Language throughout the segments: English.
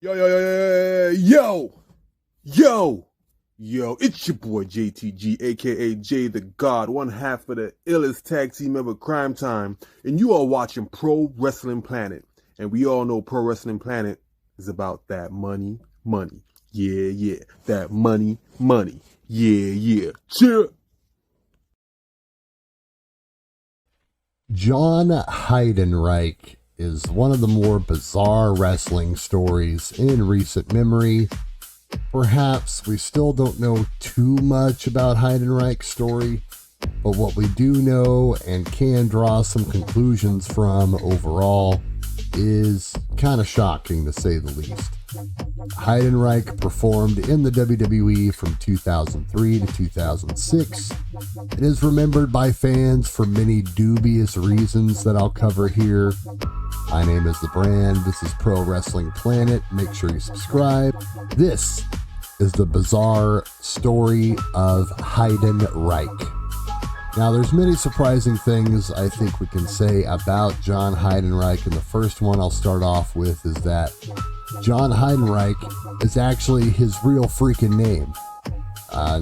Yo, it's your boy JTG, aka Jay the God, one half of the illest tag team ever, Crime Time, and you are watching Pro Wrestling Planet. And we all know Pro Wrestling Planet is about that money. Yeah, that money. Yeah. Cheer. John Heidenreich is one of the more bizarre wrestling stories in recent memory. Perhaps we still don't know too much about Heidenreich's story, but what we do know and can draw some conclusions from overall is kind of shocking, to say the least. Heidenreich performed in the WWE from 2003 to 2006 and is remembered by fans for many dubious reasons that I'll cover here. My name is The Brand. This is Pro Wrestling Planet. Make sure you subscribe. This is the bizarre story of Heidenreich. Now, there's many surprising things I think we can say about John Heidenreich, and the first one I'll start off with is that John Heidenreich is actually his real freaking name.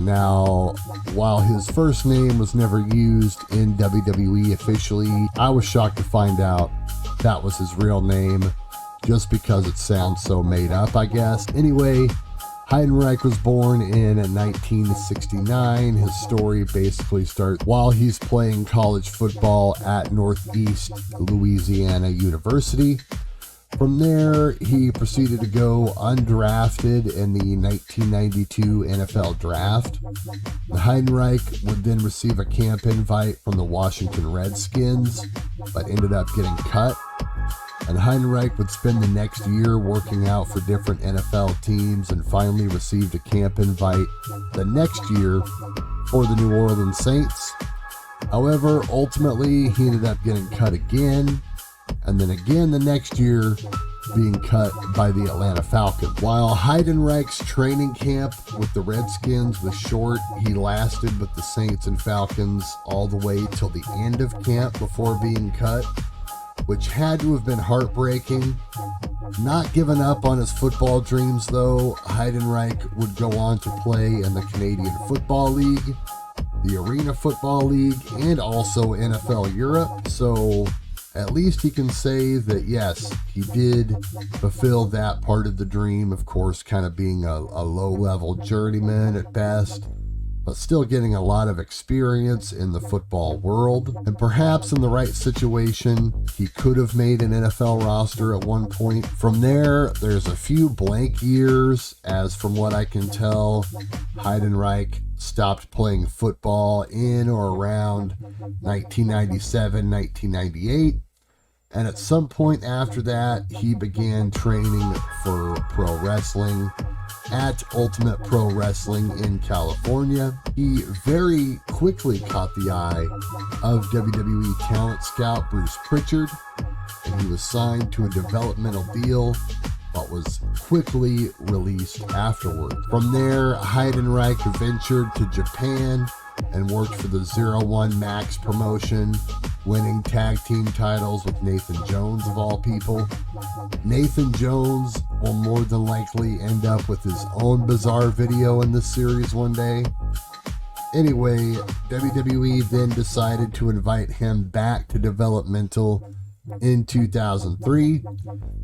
Now, while his first name was never used in WWE officially, I was shocked to find out that was his real name, just because it sounds so made up, I guess. Anyway, Heidenreich was born in 1969. His story basically starts while he's playing college football at Northeast Louisiana University. From there, he proceeded to go undrafted in the 1992 NFL Draft. Heidenreich would then receive a camp invite from the Washington Redskins, but ended up getting cut. And Heidenreich would spend the next year working out for different NFL teams and finally received a camp invite the next year for the New Orleans Saints. However, ultimately, he ended up getting cut again, and then again the next year being cut by the Atlanta Falcons. While Heidenreich's training camp with the Redskins was short, he lasted with the Saints and Falcons all the way till the end of camp before being cut, which had to have been heartbreaking. Not giving up on his football dreams though, Heidenreich would go on to play in the Canadian Football League, the Arena Football League, and also NFL Europe. So at least he can say that yes, he did fulfill that part of the dream, of course, kind of being a low-level journeyman at best, but still getting a lot of experience in the football world. And perhaps in the right situation, he could have made an NFL roster at one point. From there, there's a few blank years, as from what I can tell, Heidenreich stopped playing football in or around 1997, 1998. And at some point after that, he began training for pro wrestling at Ultimate Pro Wrestling in California. He very quickly caught the eye of WWE talent scout Bruce Pritchard, and he was signed to a developmental deal, but was quickly released afterward. From there, Heidenreich ventured to Japan and worked for the 01 Max promotion, winning tag team titles with Nathan Jones of all people. Nathan Jones will more than likely end up with his own bizarre video in this series one day. Anyway, WWE then decided to invite him back to developmental in 2003,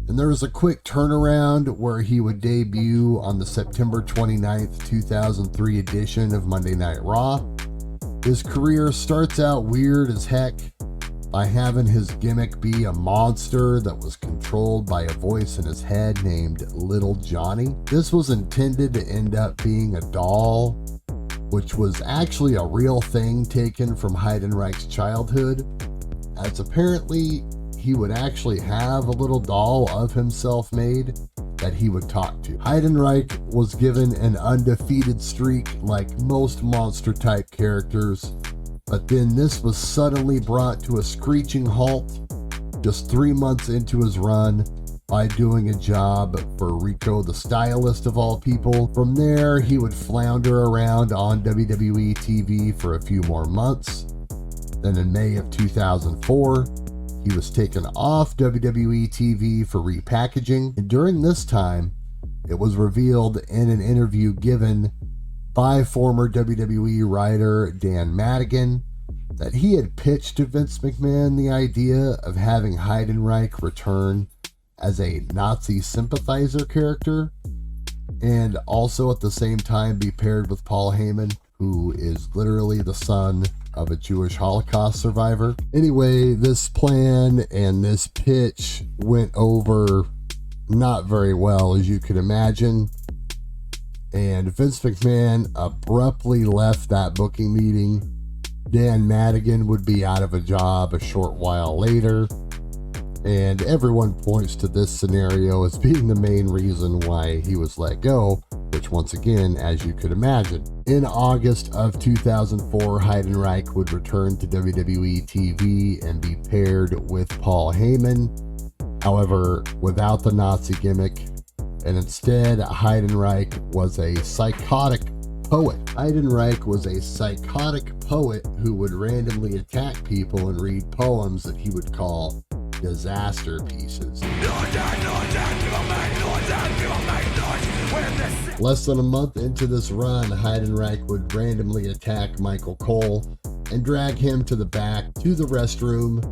and there was a quick turnaround where he would debut on the September 29th, 2003 edition of Monday Night Raw. His career starts out weird as heck by having his gimmick be a monster that was controlled by a voice in his head named Little Johnny. This was intended to end up being a doll, which was actually a real thing taken from Heidenreich's childhood, as apparently he would actually have a little doll of himself made that he would talk to. Heidenreich was given an undefeated streak like most monster type characters, but then this was suddenly brought to a screeching halt just 3 months into his run by doing a job for Rico the Stylist of all people. From there, he would flounder around on WWE TV for a few more months. Then in May of 2004, he was taken off WWE TV for repackaging, and during this time, It was revealed in an interview given by former WWE writer Dan Madigan that he had pitched to Vince McMahon the idea of having Heidenreich return as a Nazi sympathizer character, and also at the same time be paired with Paul Heyman, who is literally the son of a Jewish Holocaust survivor. Anyway, this plan and this pitch went over not very well, as you could imagine, and Vince McMahon abruptly left that booking meeting. Dan Madigan would be out of a job a short while later, and everyone points to this scenario as being the main reason why he was let go, which once again, as you could imagine. In August of 2004, Heidenreich would return to WWE TV and be paired with Paul Heyman, however, without the Nazi gimmick, and instead, Heidenreich was a psychotic poet. Heidenreich was a psychotic poet who would randomly attack people and read poems that he would call disaster pieces. Less than a month into this run, Heidenreich would randomly attack Michael Cole and drag him to the back to the restroom,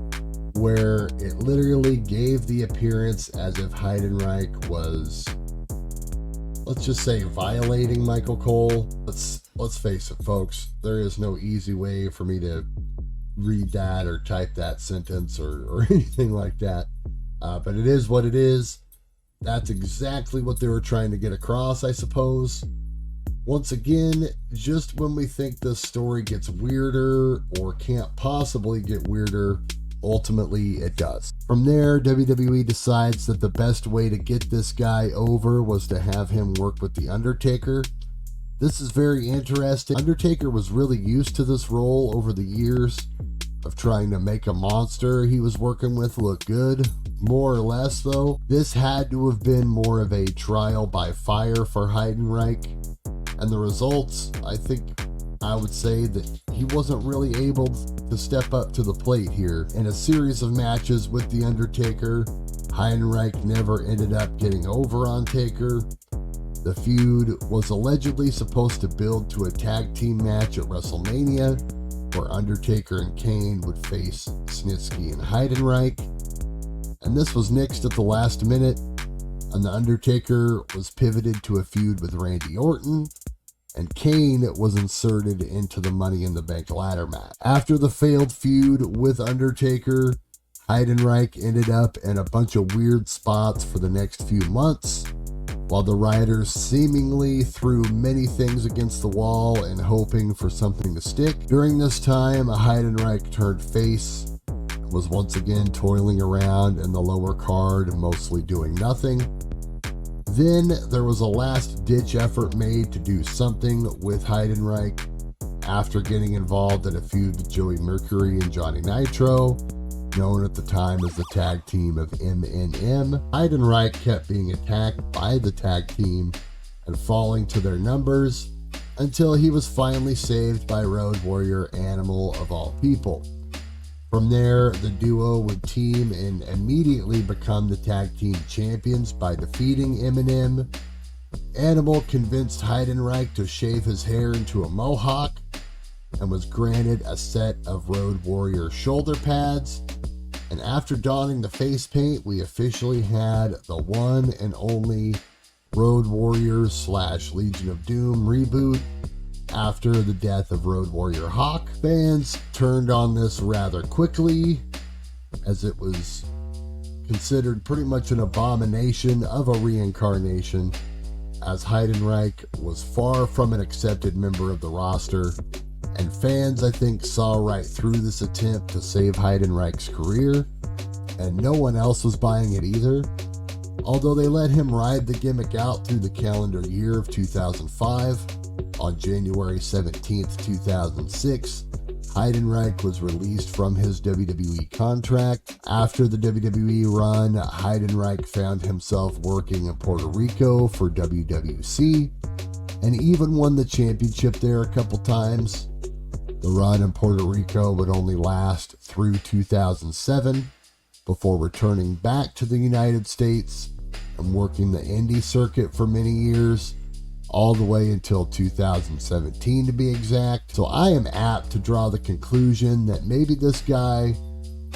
where it literally gave the appearance as if Heidenreich was, let's just say, violating Michael Cole. Let's face it, folks, there is no easy way for me to read that or type that sentence or anything like that, but it is what it is. That's exactly what they were trying to get across, I suppose. Once again, just when we think this story gets weirder or can't possibly get weirder, ultimately it does. From there, WWE decides that the best way to get this guy over was to have him work with The Undertaker. This is very interesting. Undertaker was really used to this role over the years of trying to make a monster he was working with look good. More or less, though, this had to have been more of a trial by fire for Heidenreich, and the results, I would say that he wasn't really able to step up to the plate here. In a series of matches with The Undertaker, Heidenreich never ended up getting over on Taker. The feud was allegedly supposed to build to a tag team match at WrestleMania, where Undertaker and Kane would face Snitsky and Heidenreich. And this was nixed at the last minute, and The Undertaker was pivoted to a feud with Randy Orton, and Kane was inserted into the Money in the Bank ladder match. After the failed feud with Undertaker, Heidenreich ended up in a bunch of weird spots for the next few months, while the writers seemingly threw many things against the wall and hoping for something to stick. During this time, Heidenreich turned face, was once again toiling around in the lower card, mostly doing nothing. Then there was a last-ditch effort made to do something with Heidenreich after getting involved in a feud with Joey Mercury and Johnny Nitro, known at the time as the tag team of MNM. Heidenreich kept being attacked by the tag team and falling to their numbers until he was finally saved by Road Warrior Animal of all people. From there, the duo would team and immediately become the tag team champions by defeating Eminem. Animal convinced Heidenreich to shave his hair into a mohawk and was granted a set of Road Warrior shoulder pads. And after donning the face paint, we officially had the one and only Road Warriors / Legion of Doom reboot. After the death of Road Warrior Hawk, fans turned on this rather quickly, as it was considered pretty much an abomination of a reincarnation, as Heidenreich was far from an accepted member of the roster, and fans, I think, saw right through this attempt to save Heidenreich's career, and no one else was buying it either. Although they let him ride the gimmick out through the calendar year of 2005, on January 17th, 2006, Heidenreich was released from his WWE contract. After the WWE run, Heidenreich found himself working in Puerto Rico for WWC, and even won the championship there a couple times. The run in Puerto Rico would only last through 2007, before returning back to the United States and working the indie circuit for many years, all the way until 2017 to be exact. So I am apt to draw the conclusion that maybe this guy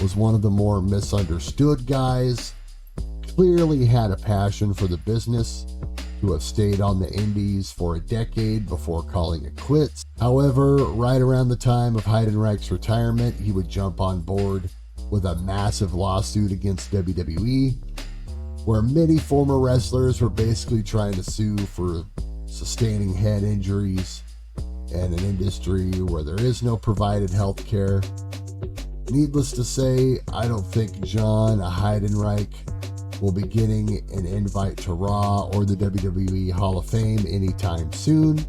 was one of the more misunderstood guys, clearly had a passion for the business, to have stayed on the indies for a decade before calling it quits. However, right around the time of Heidenreich's retirement, he would jump on board with a massive lawsuit against WWE, where many former wrestlers were basically trying to sue for sustaining head injuries in an industry where there is no provided health care. Needless to say, I don't think John Heidenreich will be getting an invite to Raw or the WWE Hall of Fame anytime soon.